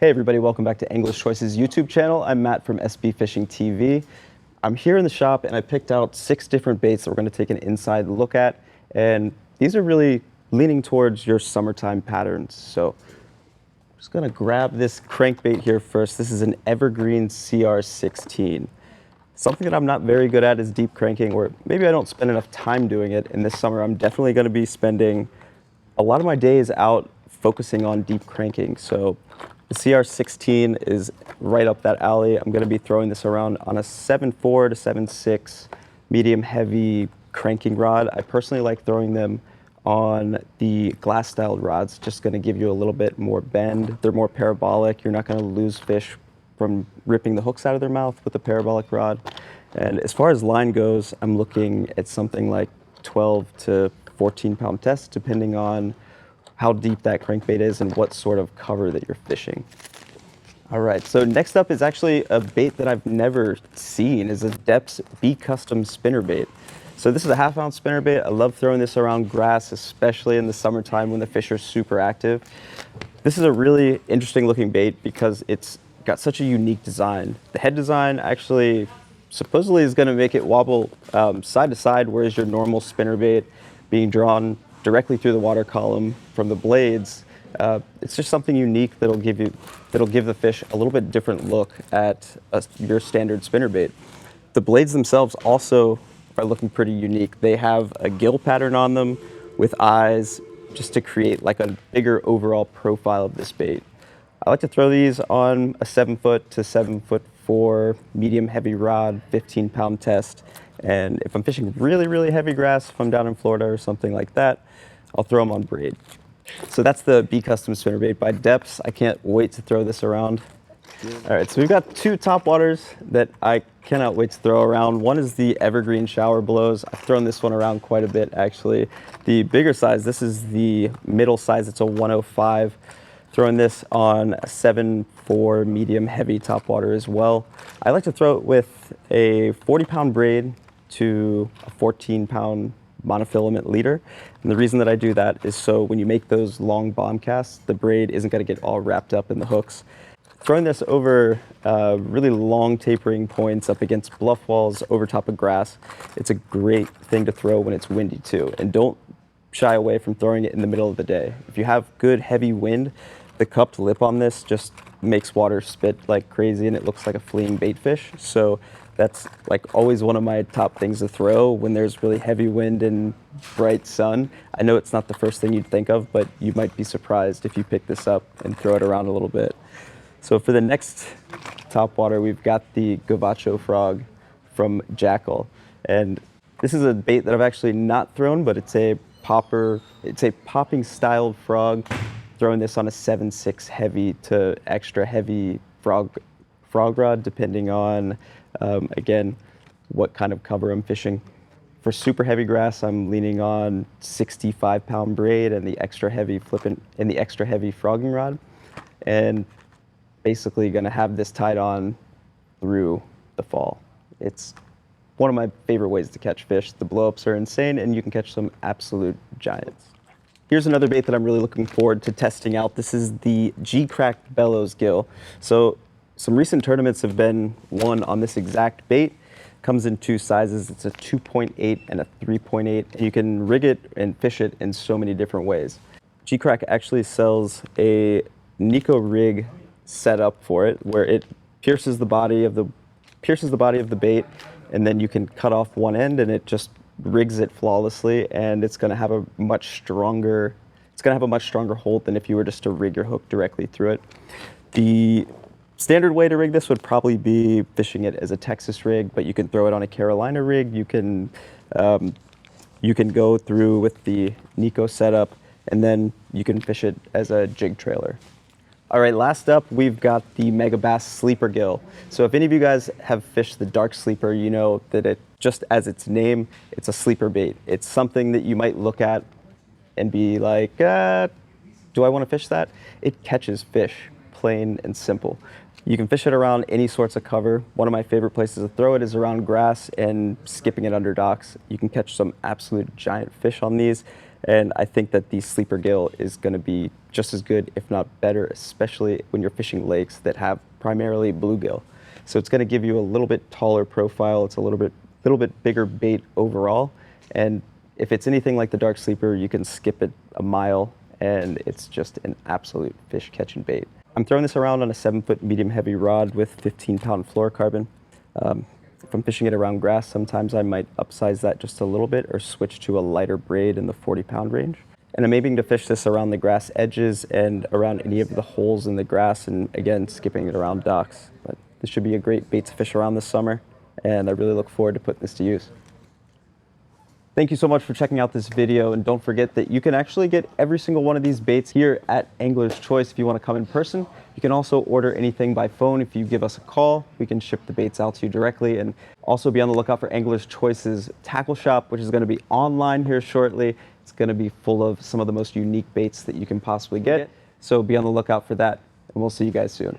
Hey everybody, welcome back to English Choices YouTube channel. I'm Matt from SBFishing TV. I'm here in the shop and I picked out 6 different baits that we're going to take an inside look at. And these are really leaning towards your summertime patterns. So I'm just going to grab this crankbait here first. This is an Evergreen CR16. Something that I'm not very good at is deep cranking, or maybe I don't spend enough time doing it. And this summer I'm definitely going to be spending a lot of my days out focusing on deep cranking. So the CR16 is right up that alley. I'm going to be throwing this around on a 7.4 to 7.6 medium heavy cranking rod. I personally like throwing them on the glass styled rods. Just going to give you a little bit more bend. They're more parabolic. You're not going to lose fish from ripping the hooks out of their mouth with a parabolic rod. And as far as line goes, I'm looking at something like 12 to 14 pound tests, depending on how deep that crankbait is and what sort of cover that you're fishing. All right, so next up is actually a bait that I've never seen, is a BAITS Custom Spinnerbait. So this is a 1/2 ounce spinnerbait. I love throwing this around grass, especially in the summertime when the fish are super active. This is a really interesting looking bait because it's got such a unique design. The head design actually supposedly is gonna make it wobble side to side, whereas your normal spinnerbait being drawn directly through the water column from the blades. It's just something unique that'll give the fish a little bit different look at your standard spinnerbait. The blades themselves also are looking pretty unique. They have a gill pattern on them with eyes, just to create like a bigger overall profile of this bait. I like to throw these on a 7-foot to 7'4" medium heavy rod, 15 pound test. And if I'm fishing really, really heavy grass, if I'm down in Florida or something like that, I'll throw them on braid. So that's the BAITS Custom Spinnerbait by BAITS. I can't wait to throw this around. All right, so we've got 2 top waters that I cannot wait to throw around. One is the Evergreen shower blows. I've thrown this one around quite a bit, actually. The bigger size, this is the middle size. It's a 105. Throwing this on a 7.4 medium heavy top water as well. I like to throw it with a 40 pound braid to a 14 pound monofilament leader. And the reason that I do that is so when you make those long bomb casts, the braid isn't going to get all wrapped up in the hooks. Throwing this over really long tapering points up against bluff walls over top of grass, it's a great thing to throw when it's windy too. And don't shy away from throwing it in the middle of the day. If you have good heavy wind, the cupped lip on this just makes water spit like crazy and it looks like a fleeing bait fish. So that's like always one of my top things to throw when there's really heavy wind and bright sun. I know it's not the first thing you'd think of, but you might be surprised if you pick this up and throw it around a little bit. So for the next top water, we've got the Jabacho Frog from Strykul. And this is a bait that I've actually not thrown, but it's a popping styled frog. Throwing this on a 7.6 heavy to extra heavy frog rod, depending on, again, what kind of cover I'm fishing. For super heavy grass, I'm leaning on 65 pound braid and the extra heavy frogging rod. And basically gonna have this tied on through the fall. It's one of my favorite ways to catch fish. The blowups are insane and you can catch some absolute giants. Here's another bait that I'm really looking forward to testing out. This is the Gcrack bellows gill. So some recent tournaments have been won on this exact bait. Comes in 2 sizes. It's a 2.8 and a 3.8. And you can rig it and fish it in so many different ways. Gcrack actually sells a Nico rig setup for it, where it pierces the body of the bait, and then you can cut off one end and it just rigs it flawlessly, and it's going to have a much stronger hold than if you were just to rig your hook directly through it. The standard way to rig this would probably be fishing it as a Texas rig, but you can throw it on a Carolina rig. You can go through with the Nico setup, and then you can fish it as a jig trailer. All right, last up, we've got the Mega Bass Sleeper Gill. So if any of you guys have fished the dark sleeper, you know that it, just as its name, it's a sleeper bait. It's something that you might look at and be like, do I want to fish that? It catches fish, plain and simple. You can fish it around any sorts of cover. One of my favorite places to throw it is around grass and skipping it under docks. You can catch some absolute giant fish on these. And I think that the sleeper gill is going to be just as good, if not better, especially when you're fishing lakes that have primarily bluegill. So it's going to give you a little bit taller profile. It's a little bit bigger bait overall. And if it's anything like the dark sleeper, you can skip it a mile and it's just an absolute fish catching bait. I'm throwing this around on a 7-foot medium heavy rod with 15-pound fluorocarbon. If I'm fishing it around grass, sometimes I might upsize that just a little bit or switch to a lighter braid in the 40-pound range. And I'm aiming to fish this around the grass edges and around any of the holes in the grass, and again, skipping it around docks. But this should be a great bait to fish around this summer, and I really look forward to putting this to use. Thank you so much for checking out this video, and don't forget that you can actually get every single one of these baits here at Angler's Choice if you want to come in person. You can also order anything by phone. If you give us a call, we can ship the baits out to you directly. And also be on the lookout for Angler's Choice's tackle shop, which is going to be online here shortly. It's going to be full of some of the most unique baits that you can possibly get. So be on the lookout for that, and we'll see you guys soon.